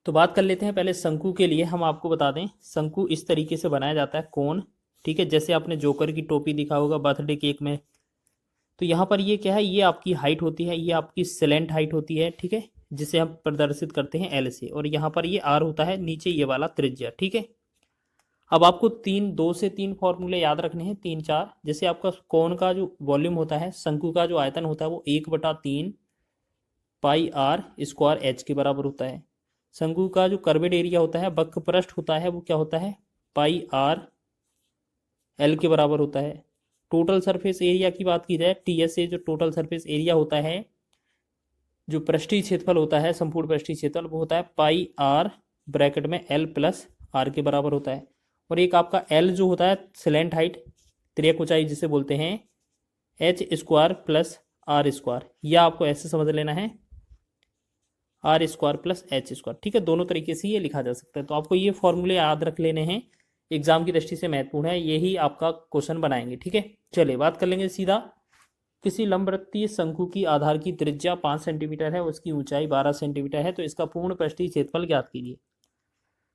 तो बात कर लेते हैं पहले शंकु के लिए। हम आपको बता दें शंकु इस तरीके से बनाया जाता है, कोन। ठीक है, जैसे आपने जोकर की टोपी दिखा होगा बर्थडे केक में। तो यहाँ पर ये क्या है, ये आपकी हाइट होती है, ये आपकी सिलेंट हाइट होती है। ठीक है, जिसे हम प्रदर्शित करते हैं एल से, और यहाँ पर ये आर होता है, नीचे ये वाला त्रिज्या। ठीक है, अब आपको दो से तीन फॉर्मूले याद रखने हैं, तीन चार। जैसे आपका कोन का जो वॉल्यूम होता है, शंकु का जो आयतन होता है, वो 1/3 पाई आर स्क्वायर एच के बराबर होता है। शंकु का जो कर्वेड एरिया होता है, वक्र पृष्ठ होता है, वो क्या होता है, पाई आर एल के बराबर होता है। टोटल सरफेस एरिया की बात की जाए, टी एस ए, जो टोटल सरफेस एरिया होता है, जो पृष्ठीय क्षेत्रफल होता है, संपूर्ण पृष्ठीय क्षेत्रफल, वो होता है पाई आर ब्रैकेट में एल प्लस आर के बराबर होता है। और एक आपका एल जो होता है सिलेंट हाइट, त्रियक ऊंचाई जिसे बोलते हैं, H square plus R square, या आपको ऐसे समझ लेना है, R square plus H square. ठीक है, दोनों तरीके से ये लिखा जा सकता है। तो आपको ये फॉर्मूले याद रख लेने हैं, एग्जाम की दृष्टि से महत्वपूर्ण है, यही आपका क्वेश्चन बनाएंगे। ठीक है, चलिए बात कर लेंगे सीधा। किसी लंबवृत्तीय शंकु की आधार की त्रिज्या 5 सेंटीमीटर है, उसकी ऊंचाई 12 सेंटीमीटर है, तो इसका पूर्ण पृष्ठीय क्षेत्रफल ज्ञात कीजिए।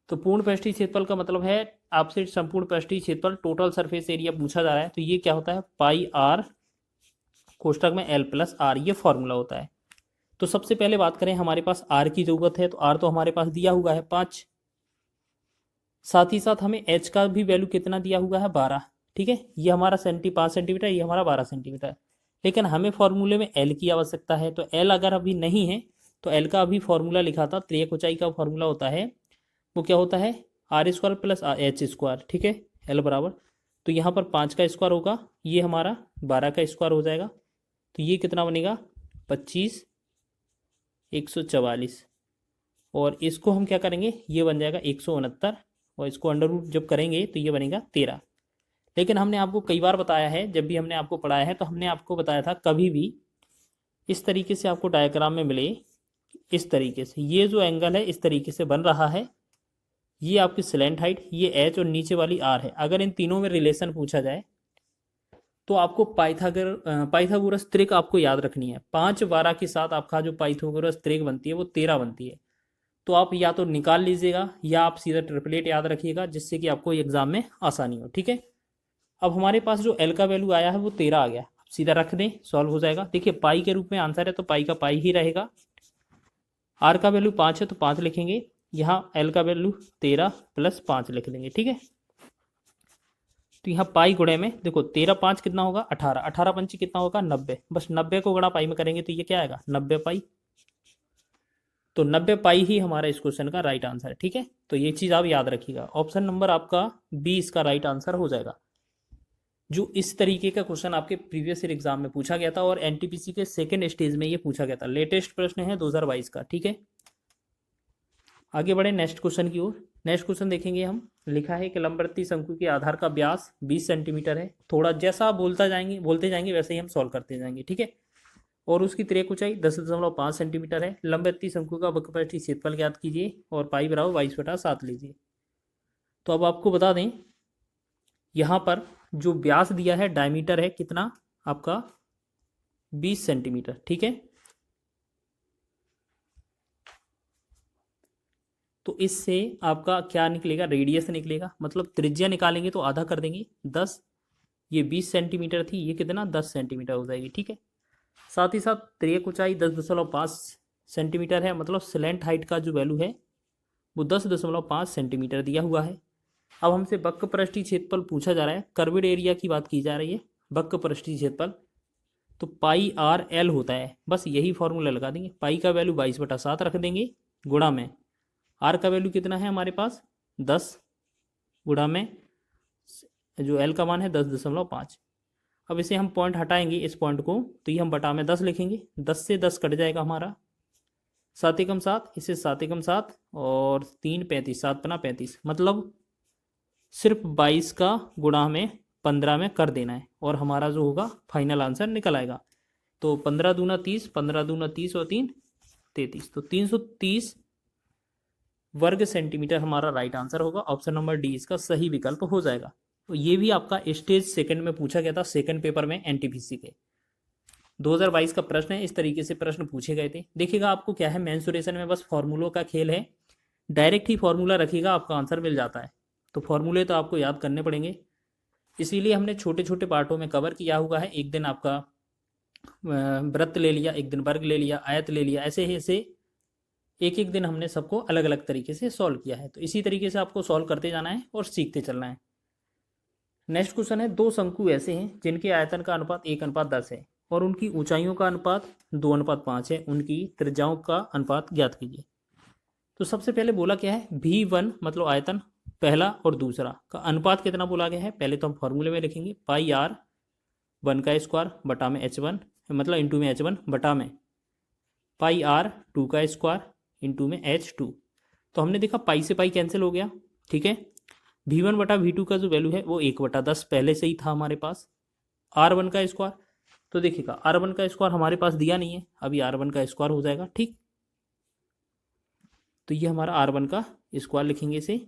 तो पूर्ण पृष्ठीय क्षेत्रफल का मतलब है आपसे संपूर्ण पृष्ठीय क्षेत्रफल, टोटल सरफेस एरिया पूछा जा रहा है। तो ये क्या होता है, पाई आर कोष्टक में एल प्लस आर, ये फॉर्मूला होता है। तो सबसे पहले बात करें, हमारे पास आर की जरूरत है, तो आर तो हमारे पास दिया हुआ है 5। साथ ही साथ हमें एच का भी वैल्यू कितना दिया हुआ है, 12। ठीक है, ये हमारा 5 सेंटीमीटर, ये हमारा 12 सेंटीमीटर। लेकिन हमें फॉर्मूले में एल की आवश्यकता है, तो एल अगर अभी नहीं है तो एल का अभी फॉर्मूला लिखा था, त्रियक ऊंचाई का फॉर्मूला होता है, वो क्या होता है, R square plus H square. ठीक है, एल बराबर, तो यहाँ पर 5 का स्क्वायर होगा, ये हमारा 12 का स्क्वायर हो जाएगा, तो ये कितना बनेगा, 25 144। और इसको हम क्या करेंगे, ये बन जाएगा 169, और इसको अंडर रूट जब करेंगे तो ये बनेगा 13। लेकिन हमने आपको कई बार बताया है, जब भी हमने आपको पढ़ाया है तो हमने आपको बताया था, कभी भी इस तरीके से आपको डायग्राम में मिले, इस तरीके से ये जो एंगल है इस तरीके से बन रहा है, ये आपकी स्लैंट हाइट, ये एच और नीचे वाली आर है। अगर इन तीनों में रिलेशन पूछा जाए तो आपको पाइथागोरस त्रिक आपको याद रखनी है। 5 12 के साथ आपका जो पाइथागोरस त्रिक बनती है वो 13 बनती है। तो आप या तो निकाल लीजिएगा या आप सीधा ट्रिपलेट याद रखिएगा, जिससे कि आपको एग्जाम में आसानी हो। ठीक है, अब हमारे पास जो एल का वैल्यू आया है वो 13 आ गया, सीधा रख दें, सॉल्व हो जाएगा। देखिए पाई के रूप में आंसर है तो पाई का पाई ही रहेगा। आर का वैल्यू 5 है तो 5 लिखेंगे, यहाँ एल का वैल्यू 13 प्लस 5 लिख देंगे। ठीक है, तो यहाँ पाई गुणे में देखो 13 5 कितना होगा, 18, 18 पंची कितना होगा, 90। बस 90 को गुणा पाई में करेंगे तो ये क्या आएगा, 90 पाई। तो 90 पाई ही हमारा इस क्वेश्चन का राइट आंसर है। ठीक है, तो ये चीज़ आप याद रखिएगा, ऑप्शन नंबर आपका बी इसका राइट आंसर हो जाएगा। जो इस तरीके का क्वेश्चन आपके प्रीवियस ईयर एग्जाम में पूछा गया था, और एनटीपीसी के सेकेंड स्टेज में ये पूछा गया था, लेटेस्ट प्रश्न है 2022 का। ठीक है, आगे बढ़े नेक्स्ट क्वेश्चन की ओर। नेक्स्ट क्वेश्चन देखेंगे हम, लिखा है कि लंबवृत्तीय शंकु के आधार का व्यास 20 सेंटीमीटर है। थोड़ा जैसा आप बोलते जाएंगे वैसे ही हम सॉल्व करते जाएंगे। ठीक है, और उसकी त्रियक ऊंचाई 10.5 सेंटीमीटर है। लंबवृत्तीय शंकु का वक्रपृष्ठीय क्षेत्रफल ज्ञात कीजिए, और पाई बराबर 22/7 लीजिए। तो अब आपको बता दें, यहाँ पर जो व्यास दिया है, डायमीटर है कितना आपका, 20 सेंटीमीटर। ठीक है, तो इससे आपका क्या निकलेगा, रेडियस निकलेगा, मतलब त्रिज्या निकालेंगे तो आधा कर देंगे 10, ये 20 सेंटीमीटर थी, ये कितना 10 सेंटीमीटर हो जाएगी। ठीक है, साथ ही साथ त्रियक ऊंचाई 10.5 सेंटीमीटर है, मतलब स्लैंट हाइट का जो वैल्यू है वो 10.5 सेंटीमीटर दिया हुआ है। अब हमसे वक्र पृष्ठीय क्षेत्रफल पूछा जा रहा है, कर्वेड एरिया की बात की जा रही है, वक्र पृष्ठीय क्षेत्रफल, तो पाई आर एल होता है, बस यही फॉर्मूला लगा देंगे। पाई का वैल्यू 22/7 रख देंगे, गुणा में आर का वैल्यू कितना है हमारे पास 10, गुणा में जो एल का मान है 10.5। अब इसे हम पॉइंट हटाएंगे, इस पॉइंट को, तो ये हम बटा में 10 लिखेंगे, 10 से 10 कट जाएगा हमारा, 7 एकम 7, इसे 7 एकम 7 और 3 35, 7 पना 35, मतलब सिर्फ 22 का गुणा हमें 15 में कर देना है, और हमारा जो होगा फाइनल आंसर निकल आएगा। तो 15 दूना 30, 15 दूना 30 और 3 33, तो 330 वर्ग सेंटीमीटर हमारा राइट आंसर होगा। ऑप्शन नंबर डी इसका सही विकल्प हो जाएगा। तो ये भी आपका स्टेज सेकंड में पूछा गया था, सेकंड पेपर में एनटीपीसी के 2022 का प्रश्न है। इस तरीके से प्रश्न पूछे गए थे। देखिएगा आपको क्या है, मेंसुरेशन में बस फॉर्मूलों का खेल है, डायरेक्ट ही फॉर्मूला रखिएगा आपका आंसर मिल जाता है। तो फॉर्मूले तो आपको याद करने पड़ेंगे, इसीलिए हमने छोटे छोटे पार्टों में कवर किया हुआ है। एक दिन आपका वृत्त ले लिया, एक दिन वर्ग ले लिया, आयत ले लिया, ऐसे ही ऐसे एक एक दिन हमने सबको अलग अलग तरीके से सॉल्व किया है। तो इसी तरीके से आपको सॉल्व करते जाना है और सीखते चलना है। नेक्स्ट क्वेश्चन है, दो शंकु ऐसे हैं जिनके आयतन का अनुपात 1:10 है और उनकी ऊंचाइयों का अनुपात 2:5 है, उनकी त्रिज्याओं का अनुपात ज्ञात कीजिए। तो सबसे पहले बोला क्या है, V1 मतलब आयतन पहला और दूसरा का अनुपात कितना बोला गया है। पहले तो हम फॉर्मूले में लिखेंगे πr1 का स्क्वायर बटा में h1 मतलब इंटू में h1 बटा में πr2 का स्क्वायर इंटू में h2। तो हमने देखा पाई से पाई कैंसिल हो गया, ठीक है। V1 बटा V2 का जो वैल्यू है वो 1/10 पहले से ही था हमारे पास। R1 का स्क्वायर, तो देखिएगा R1 का स्क्वायर हमारे पास दिया नहीं है, अभी R1 का स्क्वायर हो जाएगा, ठीक। तो ये हमारा R1 का स्क्वायर लिखेंगे इसे,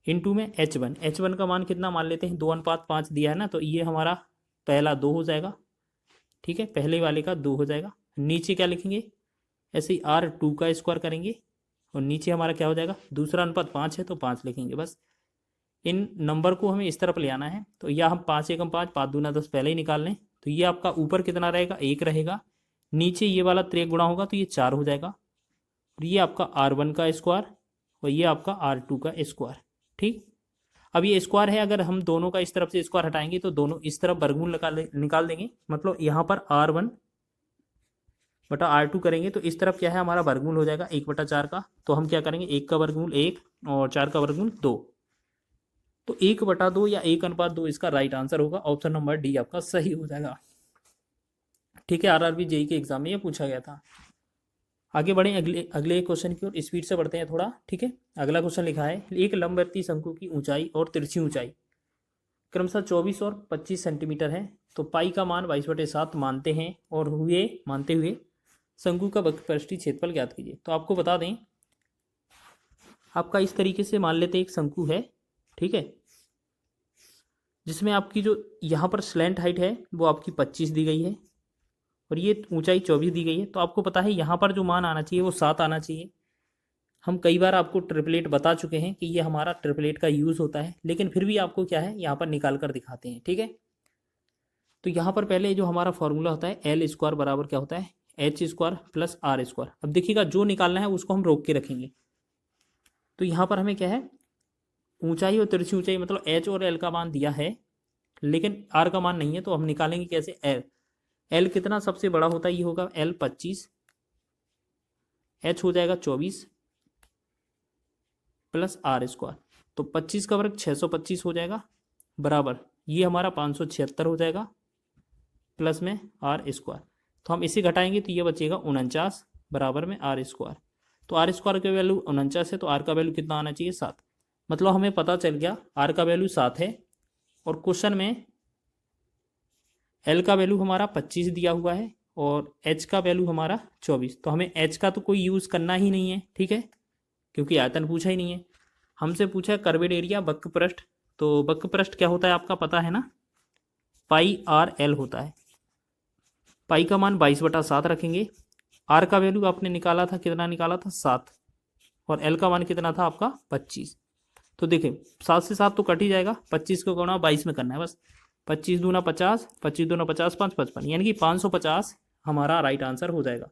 इनटू में H1 का मान कितना मान लेते हैं, 2:5 दिया है ना, तो ये हमारा पहला 2 हो जाएगा, ठीक है, पहले वाले का 2 हो जाएगा। नीचे क्या लिखेंगे, ऐसे ही R2 का स्क्वायर करेंगे और नीचे हमारा क्या हो जाएगा, दूसरा अनुपात 5 है तो 5 लिखेंगे। बस इन नंबर को हमें इस तरफ ले आना है। तो यह हम 5 एकम 5 5 दूना 10 पहले ही निकाल लें। तो ये आपका ऊपर कितना रहेगा, 1 रहेगा, नीचे ये वाला 3 गुणा होगा तो ये 4 हो जाएगा। और ये आपका R1 का स्क्वायर और ये आपका R2 का स्क्वायर, ठीक। अब ये स्क्वायर है, अगर हम दोनों का इस तरफ से स्क्वायर हटाएंगे तो दोनों इस तरफ वर्गमूल निकाल देंगे। मतलब यहाँ पर R1 बटा R2 करेंगे तो इस तरफ क्या है हमारा वर्गमूल हो जाएगा 1/4 का। तो हम क्या करेंगे, 1 का वर्गमूल 1 और 4 का वर्गमूल 2। तो 1/2 या 1:2 इसका राइट आंसर होगा। ऑप्शन नंबर डी आपका सही हो जाएगा, ठीक है। RRB जेई के एग्जाम में ये पूछा गया था। आगे बढ़ें अगले क्वेश्चन की ओर, स्पीड से बढ़ते हैं थोड़ा, ठीक है। अगला क्वेश्चन लिखा है, एक लंबवर्ती शंकु की ऊंचाई और तिरछी ऊंचाई क्रमशः 24 और 25 सेंटीमीटर है। तो पाई का मान 22/7 मानते हैं और मानते हुए शंकु का वक्रपृष्ठीय क्षेत्रफल ज्ञात कीजिए। तो आपको बता दें, आपका इस तरीके से मान लेते हैं एक शंकु है, ठीक है, जिसमें आपकी जो यहाँ पर स्लैंट हाइट है वो आपकी 25 दी गई है और ये ऊंचाई 24 दी गई है। तो आपको पता है यहाँ पर जो मान आना चाहिए वो 7 आना चाहिए। हम कई बार आपको ट्रिपलेट बता चुके हैं कि ये हमारा ट्रिपलेट का यूज़ होता है, लेकिन फिर भी आपको क्या है यहाँ पर निकाल कर दिखाते हैं, ठीक है। तो यहाँ पर पहले जो हमारा फॉर्मूला होता है L स्क्वायर बराबर क्या होता है, H square plus R square. अब देखिएगा जो निकालना है उसको हम रोक के रखेंगे। तो यहाँ पर हमें क्या है, ऊंचाई और तिरछी ऊंचाई मतलब H और L का मान दिया है, लेकिन R का मान नहीं है। तो हम निकालेंगे कैसे, L कितना सबसे बड़ा होता है, ये होगा L 25, H हो जाएगा 24 प्लस R स्क्वायर। तो 25 का वर्ग 625 हो जाएगा बराबर ये हमारा 576 हो जाएगा प्लस में R स्क्वायर। तो हम इसे घटाएंगे तो ये बचेगा 49 बराबर में R स्क्वायर। तो R स्क्वायर का वैल्यू 49 है तो R का वैल्यू कितना आना चाहिए, 7। मतलब हमें पता चल गया R का वैल्यू 7 है और क्वेश्चन में L का वैल्यू हमारा 25 दिया हुआ है और H का वैल्यू हमारा 24। तो हमें H का तो कोई यूज़ करना ही नहीं है, ठीक है, क्योंकि आयतन पूछा ही नहीं है। हमसे पूछा है कर्वेड एरिया वक्रपृष्ठ। तो वक्रपृष्ठ क्या होता है आपका पता है ना, πRL होता है। पाई का मान 22/7 रखेंगे। R का वैल्यू आपने निकाला था, कितना निकाला था, 7, और L का मान कितना था आपका 25। तो देखें 7 से 7 तो कट ही जाएगा, 25 को गुणा 22 में करना है बस। 25 दूना 50, 25 दूना 50, 5 55, यानी कि 550 हमारा राइट आंसर हो जाएगा।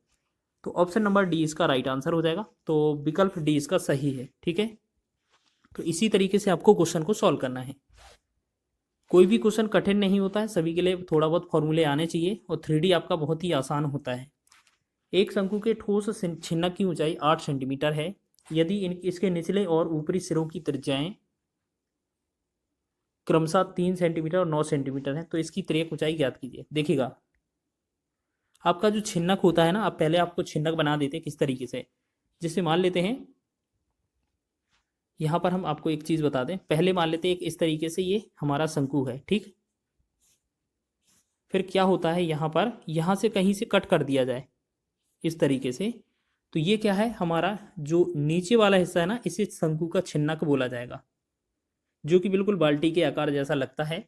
तो ऑप्शन नंबर डी इसका राइट आंसर हो जाएगा। तो विकल्प डी इसका सही है, ठीक है। तो इसी तरीके से आपको क्वेश्चन को सॉल्व करना है। कोई भी क्वेश्चन कठिन नहीं होता है, सभी के लिए थोड़ा बहुत फॉर्मूले आने चाहिए और 3D आपका बहुत ही आसान होता है। एक शंकु के ठोस छिन्नक की ऊंचाई 8 सेंटीमीटर है। यदि इसके निचले और ऊपरी सिरों की त्रिज्याएं क्रमशः 3 सेंटीमीटर और 9 सेंटीमीटर है तो इसकी तिर्यक ऊंचाई ज्ञात कीजिए। देखिएगा आपका जो छिन्नक होता है ना, अब पहले आपको छिन्नक बना देते किस तरीके से, जिससे मान लेते हैं यहाँ पर हम आपको एक चीज़ बता दें। पहले मान लेते हैं एक इस तरीके से ये हमारा शंकु है, ठीक। फिर क्या होता है यहाँ पर, यहाँ से कहीं से कट कर दिया जाए इस तरीके से, तो ये क्या है हमारा जो नीचे वाला हिस्सा है ना, इसे शंकु का छिन्नक बोला जाएगा, जो कि बिल्कुल बाल्टी के आकार जैसा लगता है।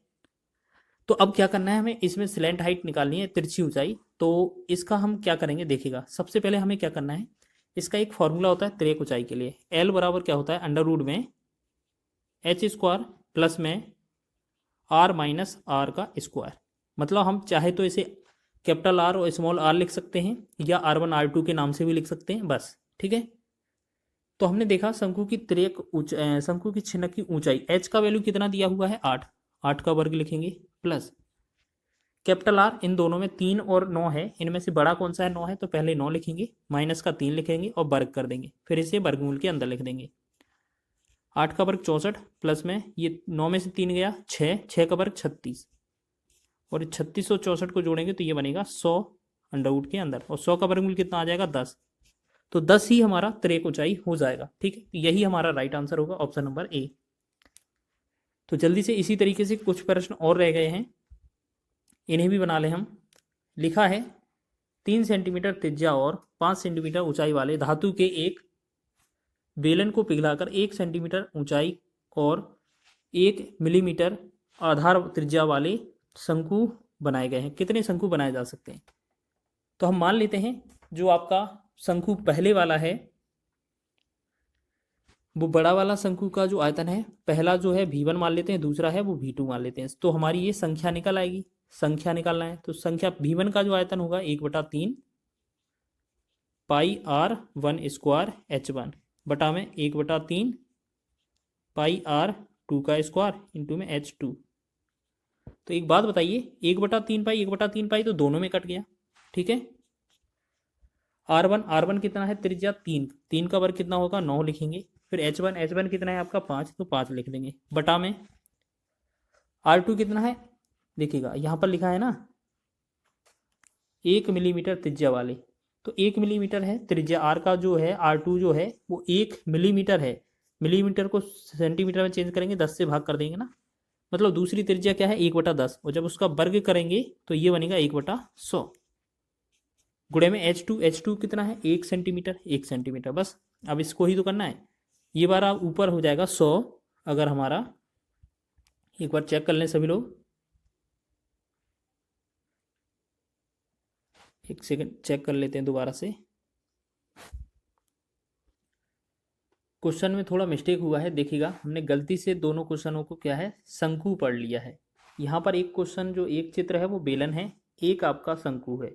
तो अब क्या करना है, हमें इसमें स्लैंट हाइट निकालनी है, तिरछी ऊंचाई। तो इसका हम क्या करेंगे, देखिएगा सबसे पहले हमें क्या करना है, इसका एक फॉर्मूला होता है तिर्यक ऊंचाई के लिए। एल बराबर क्या होता है, अंडर रूट में एच स्क्वायर प्लस में आर माइनस आर का स्क्वायर। मतलब हम चाहे तो इसे कैपिटल आर और स्मॉल आर लिख सकते हैं, या R1 R2 के नाम से भी लिख सकते हैं बस, ठीक है। तो हमने देखा शंकु की शंकु की छिनक की ऊंचाई, एच का वैल्यू कितना दिया हुआ है 8, 8 का वर्ग लिखेंगे प्लस कैपिटल आर, इन दोनों में 3 और 9 है, इनमें से बड़ा कौन सा है 9 है, तो पहले 9 लिखेंगे, माइनस का 3 लिखेंगे और वर्ग कर देंगे, फिर इसे वर्गमूल के अंदर लिख देंगे। 8 का वर्ग 64 प्लस में ये 9 में से 3 गया 6, 6 का वर्ग 36, और 36 और 64 को जोड़ेंगे तो ये बनेगा 100 अंडर रूट के अंदर, और 100 का वर्गमूल कितना आ जाएगा 10। तो 10 ही हमारा तिर्यक ऊंचाई हो जाएगा, ठीक है। यही हमारा राइट आंसर होगा, ऑप्शन नंबर ए। तो जल्दी से इसी तरीके से कुछ प्रश्न और रह गए हैं, इन्हें भी बना लें हम। लिखा है 3 सेंटीमीटर त्रिज्या और 5 सेंटीमीटर ऊंचाई वाले धातु के एक बेलन को पिघलाकर 1 सेंटीमीटर ऊंचाई और 1 मिलीमीटर आधार त्रिज्या वाले शंकु बनाए गए हैं। कितने शंकु बनाए जा सकते हैं? तो हम मान लेते हैं जो आपका शंकु पहले वाला है, वो बड़ा वाला शंकु का जो आयतन है, पहला जो है V1 मान लेते हैं, दूसरा है वो V2 मान लेते हैं। तो हमारी ये संख्या निकल आएगी, संख्या निकालना है तो संख्या V1 का जो आयतन होगा 1/3 पाई R1 स्क्वायर H1 बटा में 1/3 पाई R2 का स्क्वायर इंटू में H2। तो एक बात बताइए, 1/3 पाई तो दोनों में कट गया, ठीक है। R1 कितना है त्रिज्या 3, 3 का वर्ग कितना होगा 9 लिखेंगे, फिर H1 कितना है आपका 5, तो 5 लिख देंगे, बटा में R2 कितना है, देखिएगा यहाँ पर लिखा है ना 1 मिलीमीटर त्रिज्या वाले, तो 1 मिलीमीटर है त्रिज्या R का जो है, R2 जो है वो 1 मिलीमीटर है। मिलीमीटर को सेंटीमीटर में चेंज करेंगे, 10 से भाग कर देंगे ना, मतलब दूसरी त्रिज्या क्या है 1/10, और जब उसका वर्ग करेंगे तो ये बनेगा 1/100 गुणे में H2 कितना है 1 सेंटीमीटर, 1 सेंटीमीटर बस। अब इसको ही तो करना है, ये बार ऊपर हो जाएगा 100, अगर हमारा, एक बार चेक कर लें सभी लोग, एक सेकंड चेक कर लेते हैं दोबारा से। क्वेश्चन में थोड़ा मिस्टेक हुआ है, देखिएगा हमने गलती से दोनों क्वेश्चनों को क्या है शंकु पढ़ लिया है। यहाँ पर एक क्वेश्चन जो एक चित्र है वो बेलन है, एक आपका शंकु है,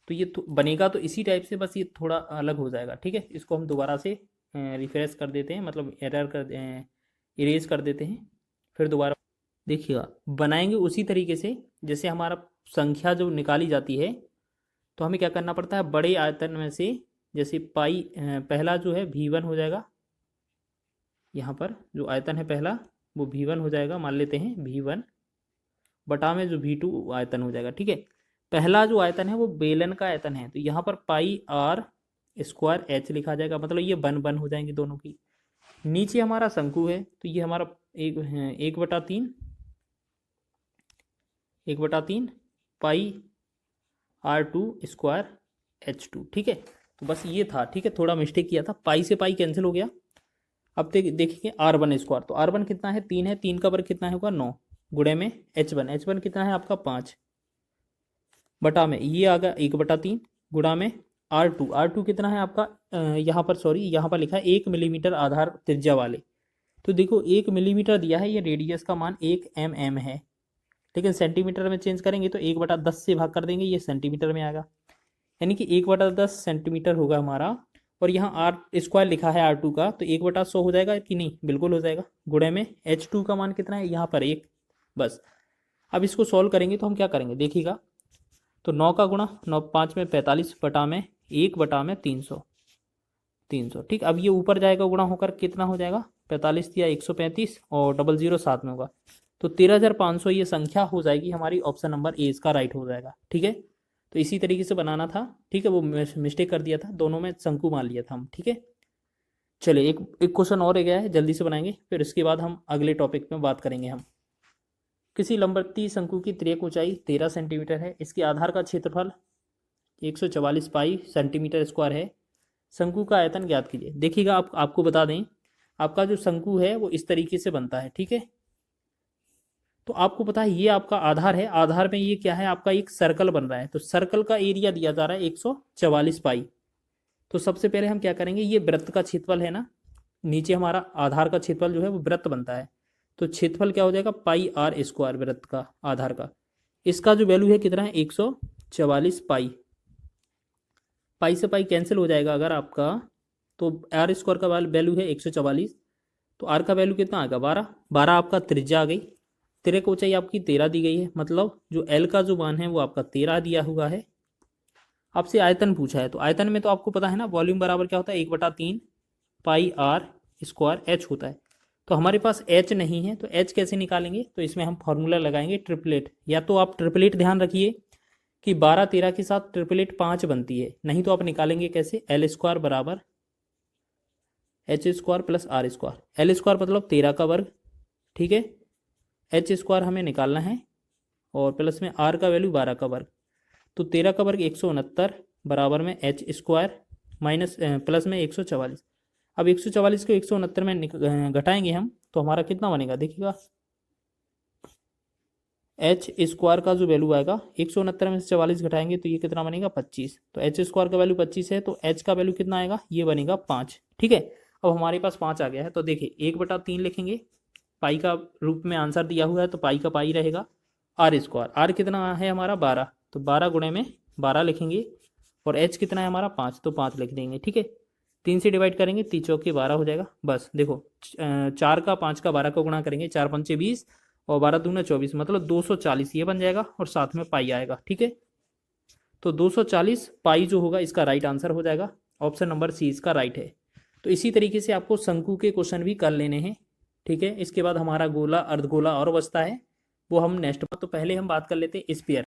तो ये बनेगा तो इसी टाइप से, बस ये थोड़ा अलग हो जाएगा, ठीक है। इसको हम दोबारा से रिफ्रेश कर देते हैं, मतलब एरर कर इरेज कर देते हैं, फिर दोबारा देखिएगा बनाएंगे उसी तरीके से जैसे हमारा संख्या जो निकाली जाती है। तो हमें क्या करना पड़ता है, बड़े आयतन में से जैसे पाई, पहला जो है V1 हो जाएगा, यहाँ पर जो आयतन है पहला वो V1 हो जाएगा, मान लेते हैं V1 बटा में जो V2 आयतन हो जाएगा, ठीक है। पहला जो आयतन है वो बेलन का आयतन है, तो यहाँ पर पाई R स्क्वायर H लिखा जाएगा, मतलब ये बन हो जाएंगे दोनों की। नीचे हमारा शंकु है, तो ये हमारा 1/3 पाई R2 स्क्वायर H2, ठीक है। तो बस ये था, ठीक है, थोड़ा मिस्टेक किया था, पाई से पाई कैंसिल हो गया। अब देखेंगे R1 स्क्वायर, तो R1 कितना है 3 है, 3 का वर्ग कितना होगा 9 गुणे में H1 कितना है आपका 5 बटा में ये आ गया 1/3 गुणा में R2 कितना है आपका, यहाँ पर सॉरी यहाँ पर लिखा है 1 मिलीमीटर आधार त्रिज्या वाले। तो देखो 1 मिलीमीटर दिया है, ये रेडियस का मान 1 mm है, लेकिन सेंटीमीटर में चेंज करेंगे तो 1/10 से भाग कर देंगे, ये सेंटीमीटर में आएगा, यानी कि 1/10 सेंटीमीटर होगा हमारा। और यहाँ R स्क्वायर लिखा है R2 का, तो 1/100 हो जाएगा कि नहीं, बिल्कुल हो जाएगा। गुणे में H2 का मान कितना है यहाँ पर 1, बस। अब इसको सॉल्व करेंगे तो हम क्या करेंगे, देखिएगा, तो 9 का गुणा 9 5 में 45 बटा में 1/300, ठीक। अब ये ऊपर जाएगा गुणा होकर कितना हो जाएगा 45 या 135 और 00 साथ में होगा, तो 13,500 ये संख्या हो जाएगी हमारी, ऑप्शन नंबर ए इसका राइट हो जाएगा, ठीक है। तो इसी तरीके से बनाना था, ठीक है, वो मिस्टेक कर दिया था, दोनों में शंकु मान लिया था हम, ठीक है। चलिए एक क्वेश्चन और रह गया है, जल्दी से बनाएंगे, फिर इसके बाद हम अगले टॉपिक में बात करेंगे। हम किसी लंबवती शंकु की तिर्यक ऊंचाई 13 सेंटीमीटर है, इसके आधार का क्षेत्रफल 144 पाई सेंटीमीटर स्क्वायर है, शंकु का आयतन ज्ञात कीजिए। देखिएगा आपको बता दें, आपका जो शंकु है वो इस तरीके से बनता है, ठीक है। तो आपको पता है ये आपका आधार है, आधार में ये क्या है आपका एक सर्कल बन रहा है, तो सर्कल का एरिया दिया जा रहा है 144 पाई, तो सबसे पहले हम क्या करेंगे, ये वृत्त का क्षेत्रफल है ना, नीचे हमारा आधार का क्षेत्रफल जो है वो वृत्त बनता है, तो क्षेत्रफल क्या हो जाएगा पाई आर स्क्वायर वृत्त का आधार का। इसका जो वैल्यू है कितना है 144 पाई। पाई से पाई कैंसिल हो जाएगा अगर आपका, तो आर स्क्वायर का वैल्यू है 144, तो आर का वैल्यू कितना आएगा 12। 12 आपका त्रिज्या आ गई, तिरक की ऊंचाई आपकी 13 दी गई है, मतलब जो एल का जो मान है वो आपका 13 दिया हुआ है। आपसे आयतन पूछा है, तो आयतन में तो आपको पता है ना वॉल्यूम बराबर क्या होता है 1/3 पाई आर स्क्वायर एच होता है। तो हमारे पास एच नहीं है, तो एच कैसे निकालेंगे, तो इसमें हम फॉर्मूला लगाएंगे ट्रिपलेट, या तो आप ट्रिपलेट ध्यान रखिए कि 12 13 के साथ ट्रिपलेट 5 बनती है, नहीं तो आप निकालेंगे कैसे, एल स्क्वायर बराबर H square plus R square. L square मतलब 13 का वर्ग, ठीक है, एच स्क्वायर हमें निकालना है, और प्लस में आर का वैल्यू 12 का वर्ग, तो 13 का वर्ग 169 बराबर में एच स्क्वायर माइनस प्लस में 144। अब 144 को 169 में घटाएंगे हम, तो हमारा कितना बनेगा देखिएगा, एच स्क्वायर का जो वैल्यू आएगा 169 में से 44 घटाएंगे तो ये कितना बनेगा 25, तो एच स्क्वायर का वैल्यू 25 है, तो एच का वैल्यू कितना आएगा, ये बनेगा 5। ठीक है, अब हमारे पास 5 आ गया है, तो देखिए 1/3 लिखेंगे, पाई का रूप में आंसर दिया हुआ है, तो पाई का पाई रहेगा, आर स्क्वायर, आर कितना है हमारा 12, तो 12 गुणे में 12 लिखेंगे, और एच कितना है हमारा 5, तो 5 लिख देंगे। ठीक है, 3 से डिवाइड करेंगे, 3 चौके 12 हो जाएगा, बस देखो 4 का 5 का 12 का गुणा करेंगे, 4 पंचे 20 और 12 दूना 24, मतलब 240 ये बन जाएगा, और साथ में पाई आएगा। ठीक है, तो 240 पाई जो होगा इसका राइट आंसर हो जाएगा, ऑप्शन नंबर सी इसका राइट है। तो इसी तरीके से आपको शंकु के क्वेश्चन भी कर लेने हैं। ठीक है, इसके बाद हमारा गोला अर्धगोला और बचता है, वो हम नेक्स्ट, तो पहले हम बात कर लेते हैं स्फीयर।